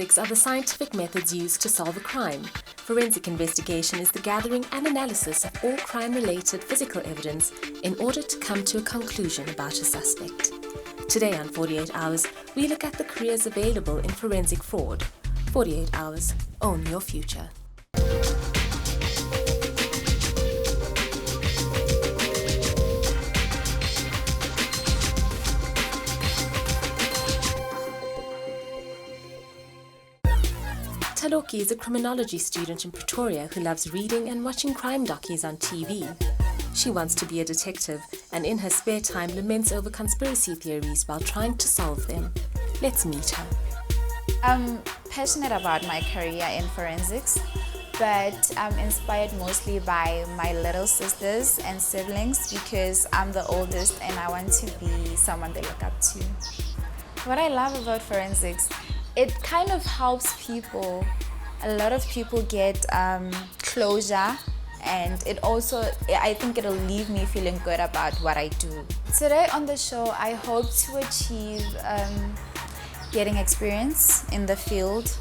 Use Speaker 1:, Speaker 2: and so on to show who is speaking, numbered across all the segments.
Speaker 1: Forensics are the scientific methods used to solve a crime. Forensic investigation is the gathering and analysis of all crime-related physical evidence in order to come to a conclusion about a suspect. Today on 48 Hours, we look at the careers available in forensic fraud. 48 Hours, own your future. Thaloki is a criminology student in Pretoria who loves reading and watching crime docus on TV. She wants to be a detective and in her spare time laments over conspiracy theories while trying to solve them. Let's meet her.
Speaker 2: I'm passionate about my career in forensics, but I'm inspired mostly by my little sisters and siblings because I'm the oldest and I want to be someone they look up to. What I love about forensics, it kind of helps people. A lot of people get closure, and it also, I think it'll leave me feeling good about what I do. Today on the show, I hope to achieve getting experience in the field,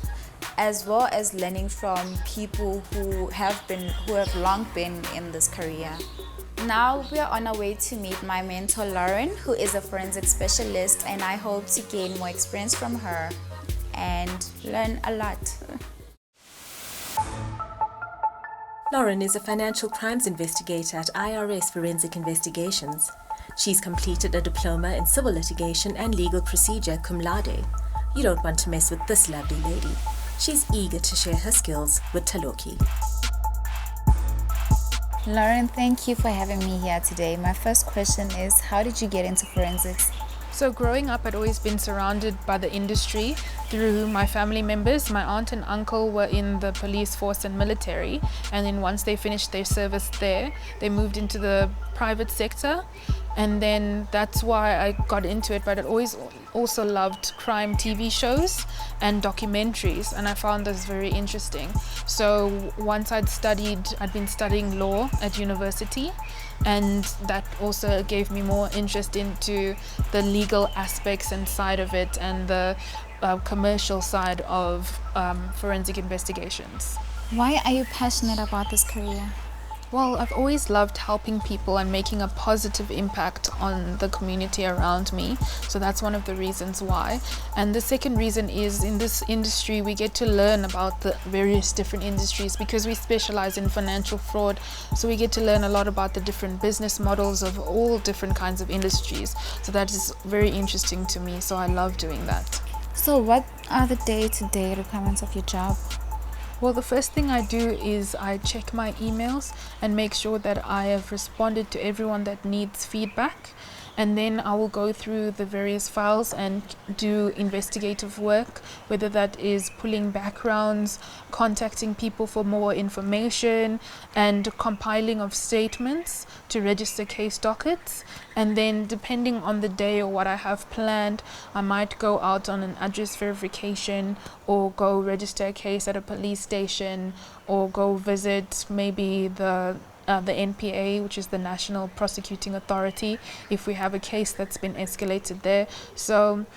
Speaker 2: as well as learning from people who have long been in this career. Now we are on our way to meet my mentor Lauren, who is a forensic specialist, and I hope to gain more experience from her and learn a lot.
Speaker 1: Lauren is a financial crimes investigator at IRS Forensic Investigations. She's completed a diploma in civil litigation and legal procedure cum laude. You don't want to mess with this lovely lady. She's eager to share her skills with Thaloki.
Speaker 2: Lauren, thank you for having me here today. My first question is, how did you get into forensics?
Speaker 3: So growing up, I'd always been surrounded by the industry through my family members. My aunt and uncle were in the police force and military, and then once they finished their service there, they moved into the private sector, and then that's why I got into it. But I always also loved crime TV shows and documentaries, and I found this very interesting. So once I'd been studying law at university, and that also gave me more interest into the legal aspects and side of it, and the commercial side of forensic investigations.
Speaker 2: Why are you passionate about this career?
Speaker 3: Well, I've always loved helping people and making a positive impact on the community around me. So that's one of the reasons why. And the second reason is, in this industry, we get to learn about the various different industries because we specialize in financial fraud. So we get to learn a lot about the different business models of all different kinds of industries. So that is very interesting to me. So I love doing that.
Speaker 2: So what are the day-to-day requirements of your job?
Speaker 3: Well, the first thing I do is I check my emails and make sure that I have responded to everyone that needs feedback. And then I will go through the various files and do investigative work, whether that is pulling backgrounds, contacting people for more information, and compiling of statements to register case dockets. And then depending on the day or what I have planned, I might go out on an address verification or go register a case at a police station or go visit maybe the NPA, which is the National Prosecuting Authority, if we have a case that's been escalated there. So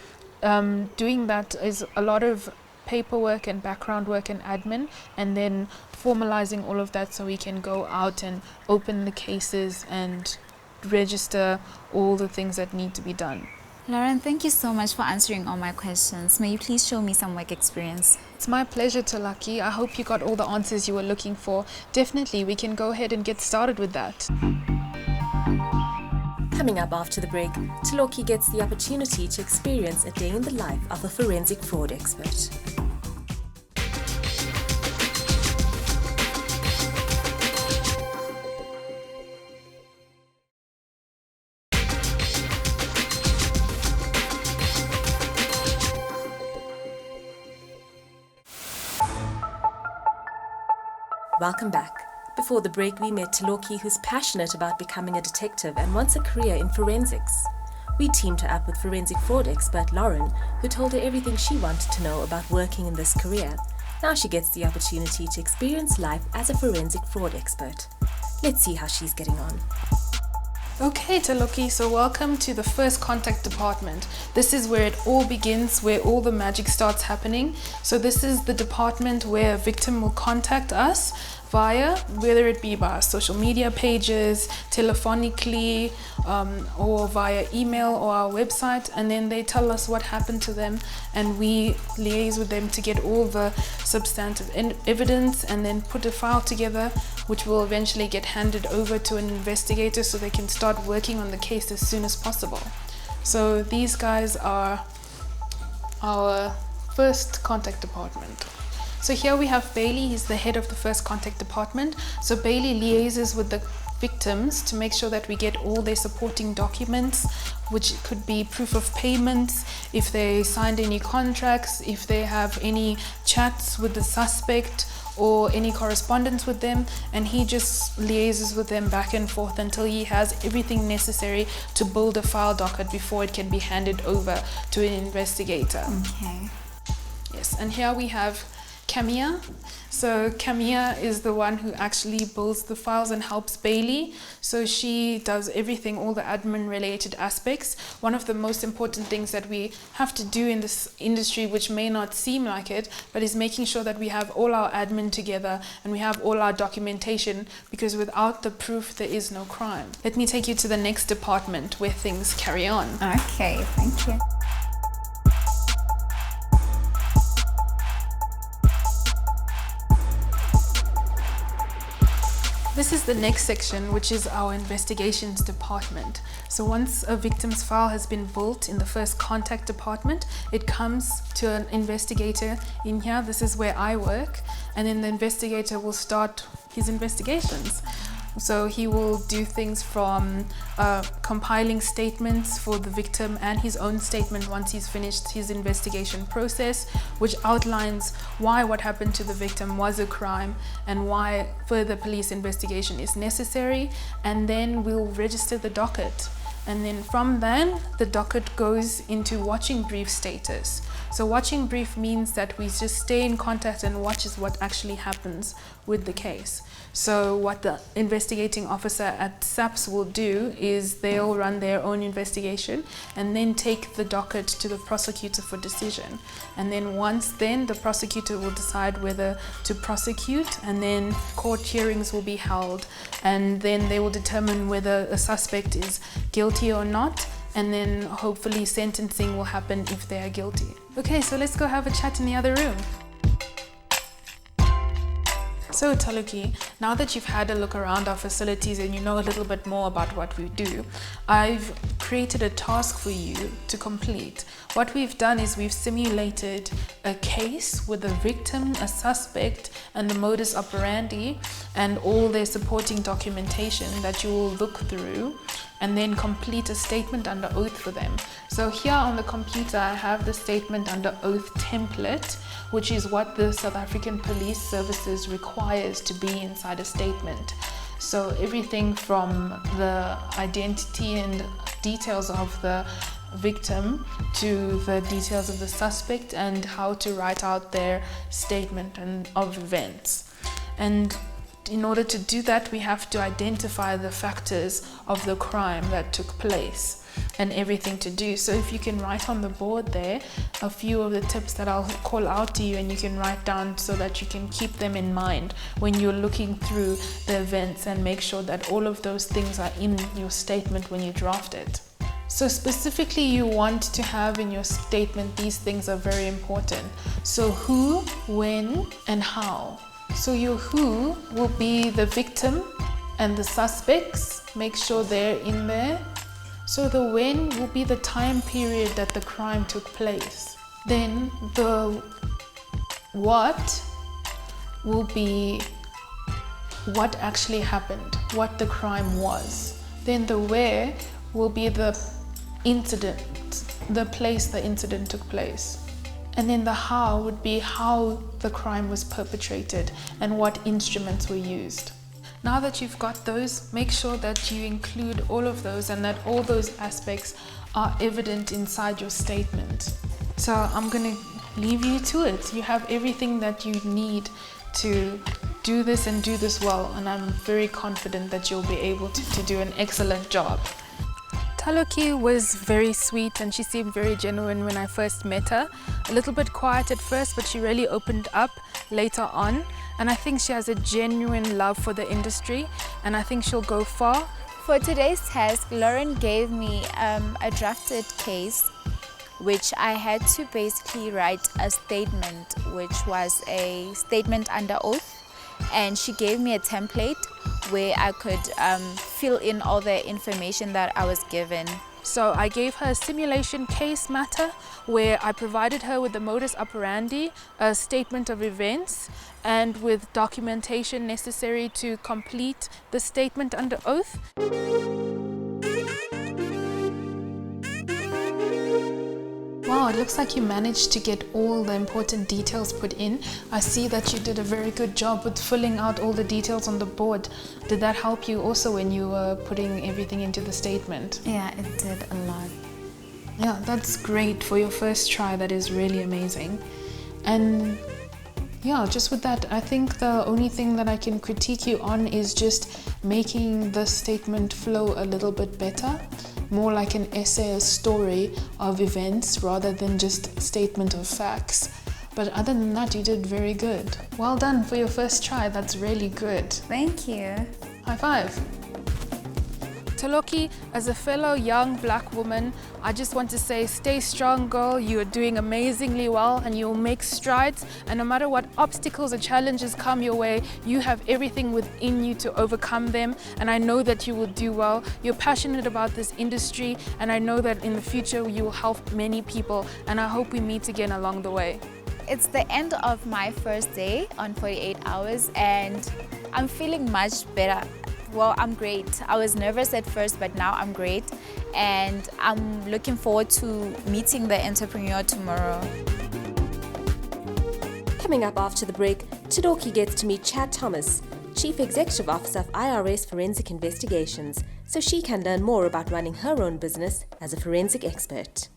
Speaker 3: doing that is a lot of paperwork and background work and admin, and then formalizing all of that so we can go out and open the cases and register all the things that need to be done.
Speaker 2: Lauren, thank you so much for answering all my questions. May you please show me some work experience?
Speaker 3: It's my pleasure, Thaloki. I hope you got all the answers you were looking for. Definitely, we can go ahead and get started with that.
Speaker 1: Coming up after the break, Thaloki gets the opportunity to experience a day in the life of a forensic fraud expert. Welcome back. Before the break, we met Thaloki, who's passionate about becoming a detective and wants a career in forensics. We teamed her up with forensic fraud expert Lauren, who told her everything she wanted to know about working in this career. Now she gets the opportunity to experience life as a forensic fraud expert. Let's see how she's getting on.
Speaker 3: Okay, Thaloki, so welcome to the first contact department. This is where it all begins, where all the magic starts happening. So this is the department where a victim will contact us via, whether it be by social media pages, telephonically, or via email or our website, and then they tell us what happened to them, and we liaise with them to get all the substantive evidence and then put a file together, which will eventually get handed over to an investigator so they can start working on the case as soon as possible. So these guys are our first contact department. So here we have Bailey, he's the head of the first contact department. So Bailey liaises with the victims to make sure that we get all their supporting documents, which could be proof of payments, if they signed any contracts, if they have any chats with the suspect or any correspondence with them, and he just liaises with them back and forth until he has everything necessary to build a file docket before it can be handed over to an investigator.
Speaker 2: Okay.
Speaker 3: Yes, and here we have Camilla. So Camilla is the one who actually builds the files and helps Bailey. So she does everything, all the admin related aspects. One of the most important things that we have to do in this industry, which may not seem like it, but is making sure that we have all our admin together and we have all our documentation, because without the proof there is no crime. Let me take you to the next department where things carry on.
Speaker 2: Okay, thank you.
Speaker 3: This is the next section, which is our investigations department. So once a victim's file has been built in the first contact department, it comes to an investigator in here. This is where I work, and then the investigator will start his investigations. So he will do things from compiling statements for the victim and his own statement once he's finished his investigation process, which outlines why what happened to the victim was a crime and why further police investigation is necessary. And then we'll register the docket. And then from then, the docket goes into watching brief status. So watching brief means that we just stay in contact and watches what actually happens with the case. So what the investigating officer at SAPS will do is they'll run their own investigation and then take the docket to the prosecutor for decision. And then once then, the prosecutor will decide whether to prosecute, and then court hearings will be held, and then they will determine whether a suspect is guilty or not, and then hopefully sentencing will happen if they are guilty. Okay, so let's go have a chat in the other room. So Thaloki, now that you've had a look around our facilities and you know a little bit more about what we do, I've created a task for you to complete. What we've done is we've simulated a case with a victim, a suspect, and the modus operandi, and all their supporting documentation that you will look through and then complete a statement under oath for them. So here on the computer, I have the statement under oath template, which is what the South African Police Services requires to be inside a statement. So everything from the identity and details of the victim to the details of the suspect and how to write out their statement and of events. And in order to do that, we have to identify the factors of the crime that took place and everything to do. So if you can write on the board there a few of the tips that I'll call out to you, and you can write down so that you can keep them in mind when you're looking through the events, and make sure that all of those things are in your statement when you draft it. So specifically, you want to have in your statement, these things are very important. So who, when, and how. So your who will be the victim and the suspects. Make sure they're in there. So the when will be the time period that the crime took place. Then the what will be what actually happened, what the crime was. Then the where will be the incident, the place the incident took place. And then the how would be how the crime was perpetrated and what instruments were used. Now that you've got those, make sure that you include all of those and that all those aspects are evident inside your statement. So I'm going to leave you to it. You have everything that you need to do this and do this well, and I'm very confident that you'll be able to do an excellent job. Thaloki was very sweet and she seemed very genuine when I first met her. A little bit quiet at first, but she really opened up later on. And I think she has a genuine love for the industry, and I think she'll go far.
Speaker 2: For today's task, Lauren gave me a drafted case, which I had to basically write a statement, which was a statement under oath. And she gave me a template where I could fill in all the information that I was given.
Speaker 3: So I gave her a simulation case matter where I provided her with the modus operandi, a statement of events, and with documentation necessary to complete the statement under oath. Wow, it looks like you managed to get all the important details put in. I see that you did a very good job with filling out all the details on the board. Did that help you also when you were putting everything into the statement?
Speaker 2: Yeah, it did a lot.
Speaker 3: Yeah, that's great for your first try. That is really amazing. And yeah, just with that, I think the only thing that I can critique you on is just making the statement flow a little bit better. More like an essay, a story of events rather than just a statement of facts. But other than that, you did very good. Well done for your first try. That's really good.
Speaker 2: Thank you.
Speaker 3: High five. Thaloki, as a fellow young black woman, I just want to say, stay strong, girl. You are doing amazingly well and you'll make strides. And no matter what obstacles or challenges come your way, you have everything within you to overcome them. And I know that you will do well. You're passionate about this industry, and I know that in the future you will help many people. And I hope we meet again along the way.
Speaker 2: It's the end of my first day on 48 hours and I'm feeling much better. Well, I'm great. I was nervous at first, but now I'm great. And I'm looking forward to meeting the entrepreneur tomorrow.
Speaker 1: Coming up after the break, Thaloki gets to meet Chad Thomas, Chief Executive Officer of IRS Forensic Investigations, so she can learn more about running her own business as a forensic expert.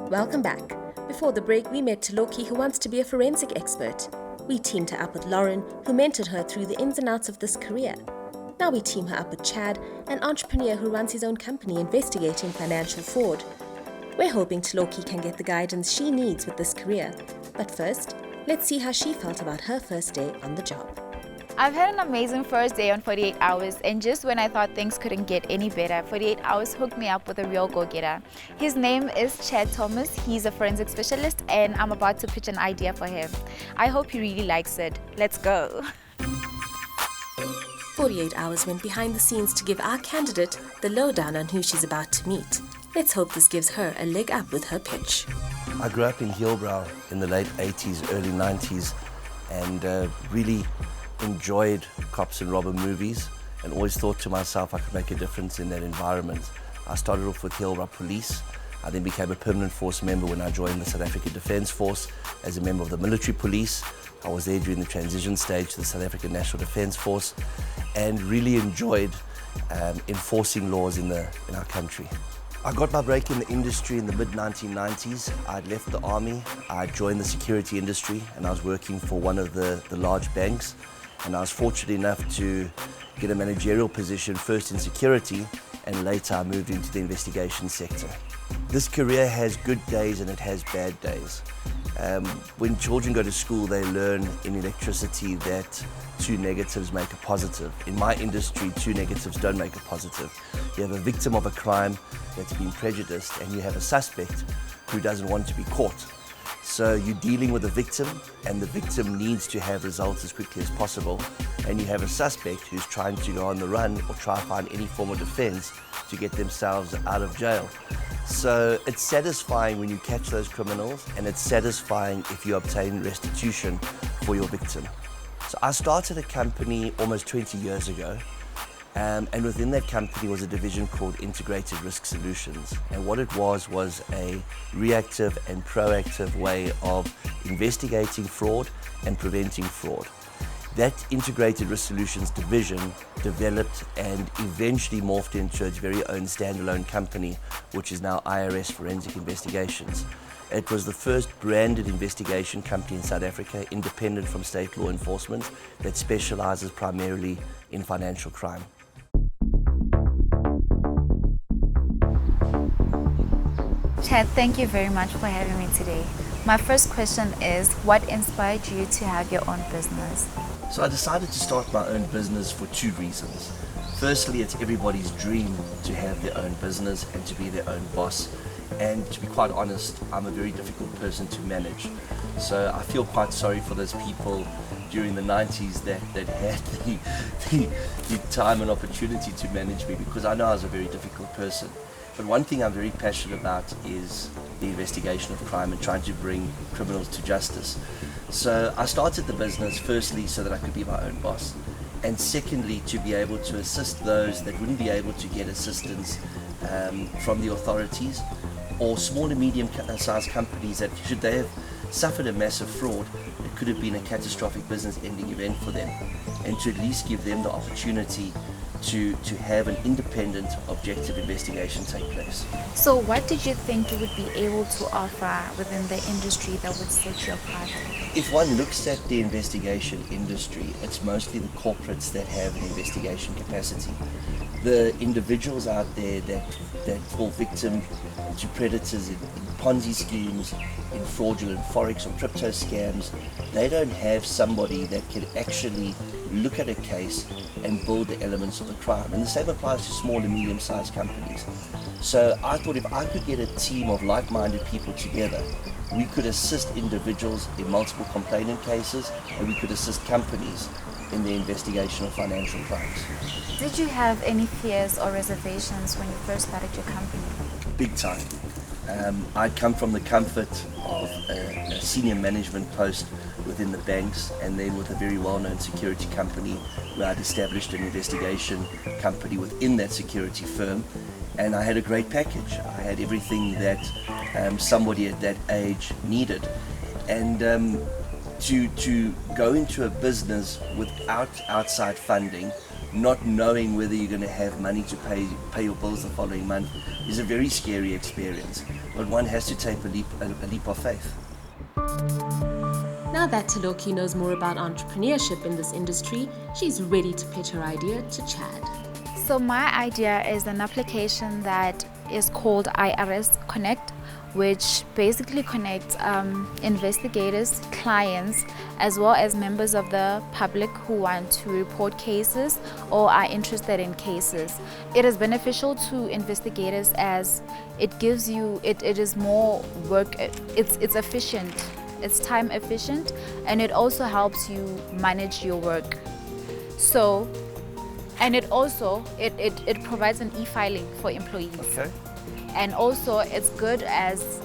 Speaker 1: Welcome back. Before the break, we met Thaloki, who wants to be a forensic expert. We teamed her up with Lauren, who mentored her through the ins and outs of this career. Now we team her up with Chad, an entrepreneur who runs his own company investigating financial fraud. We're hoping Thaloki can get the guidance she needs with this career. But first, let's see how she felt about her first day on the job.
Speaker 2: I've had an amazing first day on 48 hours, and just when I thought things couldn't get any better, 48 hours hooked me up with a real go-getter. His name is Chad Thomas. He's a forensic specialist, and I'm about to pitch an idea for him. I hope he really likes it. Let's go.
Speaker 1: 48 hours went behind the scenes to give our candidate the lowdown on who she's about to meet. Let's hope this gives her a leg up with her pitch.
Speaker 4: I grew up in Hillbrow in the late 80s, early 90s, and really enjoyed cops and robber movies and always thought to myself I could make a difference in that environment. I started off with Hillbrow Police. I then became a permanent force member when I joined the South African Defence Force as a member of the military police. I was there during the transition stage to the South African National Defence Force and really enjoyed enforcing laws in our country. I got my break in the industry in the mid-1990s. I'd left the army, I joined the security industry, and I was working for one of the large banks. And I was fortunate enough to get a managerial position first in security, and later I moved into the investigation sector. This career has good days and it has bad days. When children go to school, they learn in electricity that two negatives make a positive. In my industry, two negatives don't make a positive. You have a victim of a crime that's been prejudiced, and you have a suspect who doesn't want to be caught. So you're dealing with a victim, and the victim needs to have results as quickly as possible. And you have a suspect who's trying to go on the run or try to find any form of defense to get themselves out of jail. So it's satisfying when you catch those criminals, and it's satisfying if you obtain restitution for your victim. So I started a company almost 20 years ago, And within that company was a division called Integrated Risk Solutions. And what it was a reactive and proactive way of investigating fraud and preventing fraud. That Integrated Risk Solutions division developed and eventually morphed into its very own standalone company, which is now IRS Forensic Investigations. It was the first branded investigation company in South Africa, independent from state law enforcement, that specializes primarily in financial crime.
Speaker 2: Chad, thank you very much for having me today. My first question is, what inspired you to have your own business?
Speaker 4: So I decided to start my own business for two reasons. Firstly, it's everybody's dream to have their own business and to be their own boss. And to be quite honest, I'm a very difficult person to manage. So I feel quite sorry for those people during the 90s that had the time and opportunity to manage me, because I know I was a very difficult person. But one thing I'm very passionate about is the investigation of crime and trying to bring criminals to justice. So I started the business firstly so that I could be my own boss, and secondly to be able to assist those that wouldn't be able to get assistance from the authorities, or small and medium-sized companies that, should they have suffered a massive fraud, it could have been a catastrophic business-ending event for them, and to at least give them the opportunity to have an independent, objective investigation take place.
Speaker 2: So what did you think you would be able to offer within the industry that would set you apart?
Speaker 4: If one looks at the investigation industry, it's mostly the corporates that have an investigation capacity. The individuals out there that fall victim to predators in Ponzi schemes, in fraudulent forex or crypto scams, they don't have somebody that can actually look at a case and build the elements of the crime. And the same applies to small and medium-sized companies. So I thought if I could get a team of like-minded people together, we could assist individuals in multiple complainant cases, and we could assist companies in the investigation of financial crimes.
Speaker 2: Did you have any fears or reservations when you first started your company?
Speaker 4: Big time. I'd come from the comfort of a senior management post within the banks, and then with a very well-known security company where I'd established an investigation company within that security firm, and I had a great package. I had everything that somebody at that age needed. And to go into a business without outside funding, not knowing whether you're going to have money to pay your bills the following month, is a very scary experience. But one has to take a leap of faith.
Speaker 1: Now that Thaloki knows more about entrepreneurship in this industry, she's ready to pitch her idea to Chad.
Speaker 2: So my idea is an application that is called IRS Connect, which basically connects investigators, clients, as well as members of the public who want to report cases or are interested in cases. It is beneficial to investigators as it gives you, it is more work, it's efficient, it's time efficient, and it also helps you manage your work. So, and it also, it provides an e-filing for employees.
Speaker 4: Okay.
Speaker 2: And also it's good as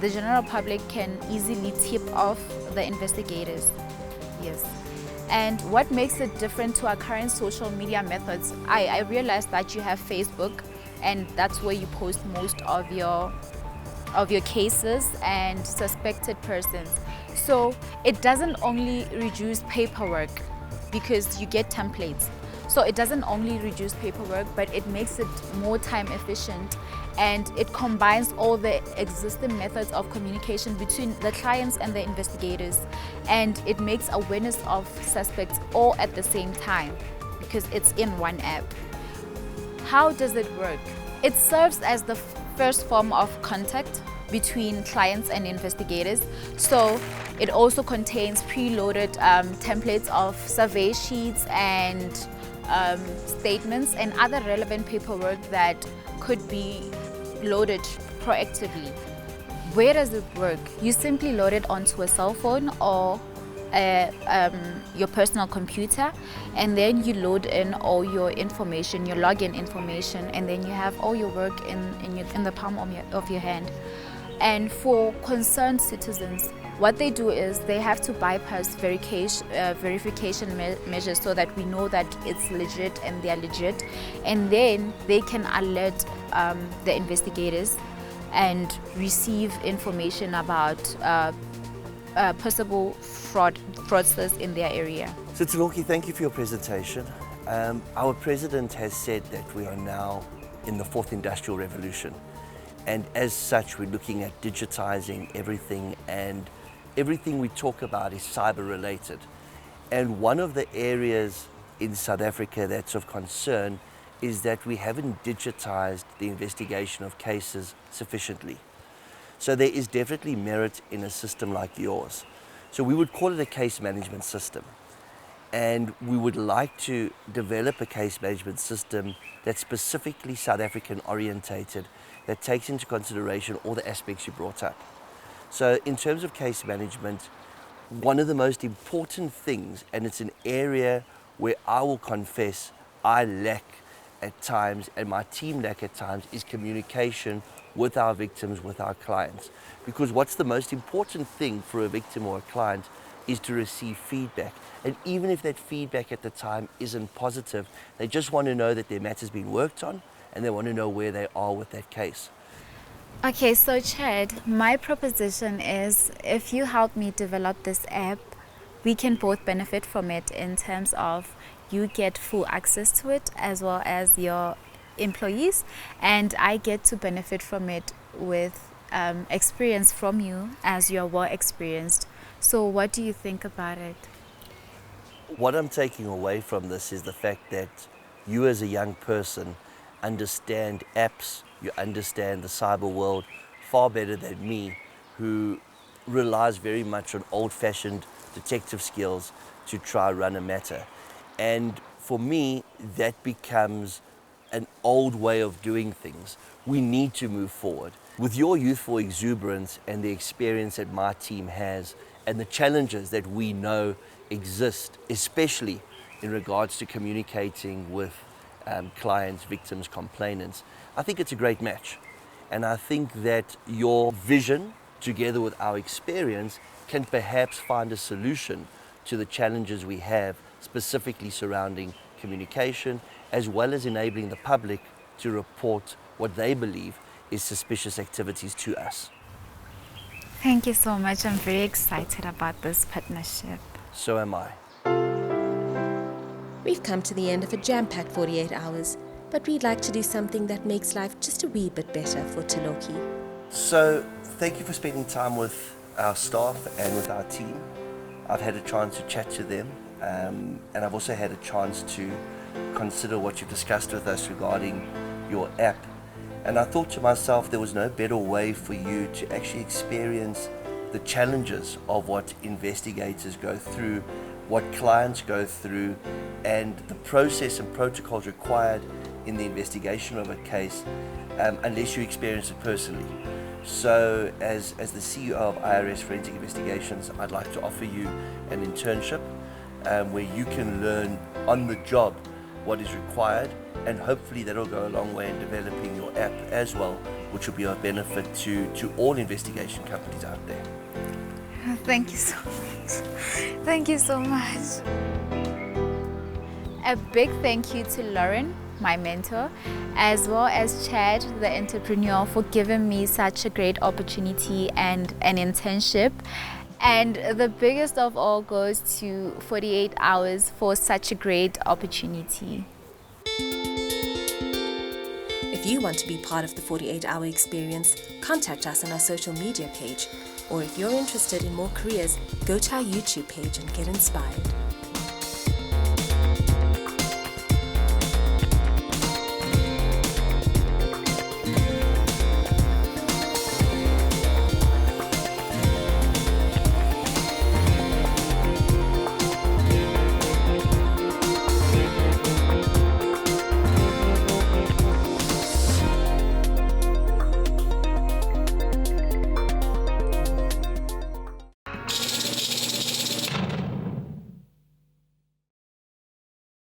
Speaker 2: the general public can easily tip off the investigators. Yes. And what makes it different to our current social media methods, I realized that you have Facebook, and that's where you post most of your cases and suspected persons. So it doesn't only reduce paperwork because you get templates. So it doesn't only reduce paperwork, but it makes it more time efficient, and it combines all the existing methods of communication between the clients and the investigators, and it makes awareness of suspects all at the same time because it's in one app. How does it work? It serves as the first form of contact between clients and investigators. So it also contains preloaded templates of survey sheets and statements and other relevant paperwork that could be loaded proactively. Where does it work? You simply load it onto a cell phone or your personal computer, and then you load in all your information, your login information, and then you have all your work in the palm of your hand. And for concerned citizens, what they do is they have to bypass verification measures so that we know that it's legit and they're legit, and then they can alert the investigators and receive information about possible fraudsters in their area.
Speaker 4: So Thaloki, thank you for your presentation. Our president has said that we are now in the fourth industrial revolution, and as such we're looking at digitizing everything, and everything we talk about is cyber related. And one of the areas in South Africa that's of concern is that we haven't digitized the investigation of cases sufficiently. So there is definitely merit in a system like yours. So we would call it a case management system. And we would like to develop a case management system that's specifically South African orientated, that takes into consideration all the aspects you brought up. So in terms of case management, one of the most important things, and it's an area where I will confess I lack at times and my team lack at times, is communication with our victims, with our clients. Because what's the most important thing for a victim or a client is to receive feedback. And even if that feedback at the time isn't positive, they just want to know that their matter's been worked on, and they want to know where they are with that case.
Speaker 2: Okay, so Chad, my proposition is if you help me develop this app, we can both benefit from it in terms of you get full access to it as well as your employees, and I get to benefit from it with experience from you as you're well experienced. So what do you think about it?
Speaker 4: What I'm taking away from this is the fact that you as a young person understand apps, you understand the cyber world far better than me, who relies very much on old-fashioned detective skills to try run a matter. And for me, that becomes an old way of doing things. We need to move forward. With your youthful exuberance and the experience that my team has and the challenges that we know exist, especially in regards to communicating with clients, victims, complainants, I think it's a great match. And I think that your vision, together with our experience, can perhaps find a solution to the challenges we have, specifically surrounding communication, as well as enabling the public to report what they believe is suspicious activities to us.
Speaker 2: Thank you so much. I'm very excited about this partnership.
Speaker 4: So am I.
Speaker 1: We've come to the end of a jam-packed 48 hours, but we'd like to do something that makes life just a wee bit better for Thaloki.
Speaker 4: So thank you for spending time with our staff and with our team. I've had a chance to chat to them, and I've also had a chance to consider what you've discussed with us regarding your app. And I thought to myself, there was no better way for you to actually experience the challenges of what investigators go through, what clients go through, and the process and protocols required in the investigation of a case, unless you experience it personally. So as the CEO of IRS Forensic Investigations, I'd like to offer you an internship where you can learn on the job what is required, and hopefully that'll go a long way in developing your app as well, which will be of benefit to all investigation companies out there.
Speaker 2: Thank you so much. Thank you so much. A big thank you to Lauren, my mentor, as well as Chad, the entrepreneur, for giving me such a great opportunity and an internship. And the biggest of all goes to 48 Hours for such a great opportunity.
Speaker 1: If you want to be part of the 48-hour experience, contact us on our social media page. Or if you're interested in more careers, go to our YouTube page and get inspired.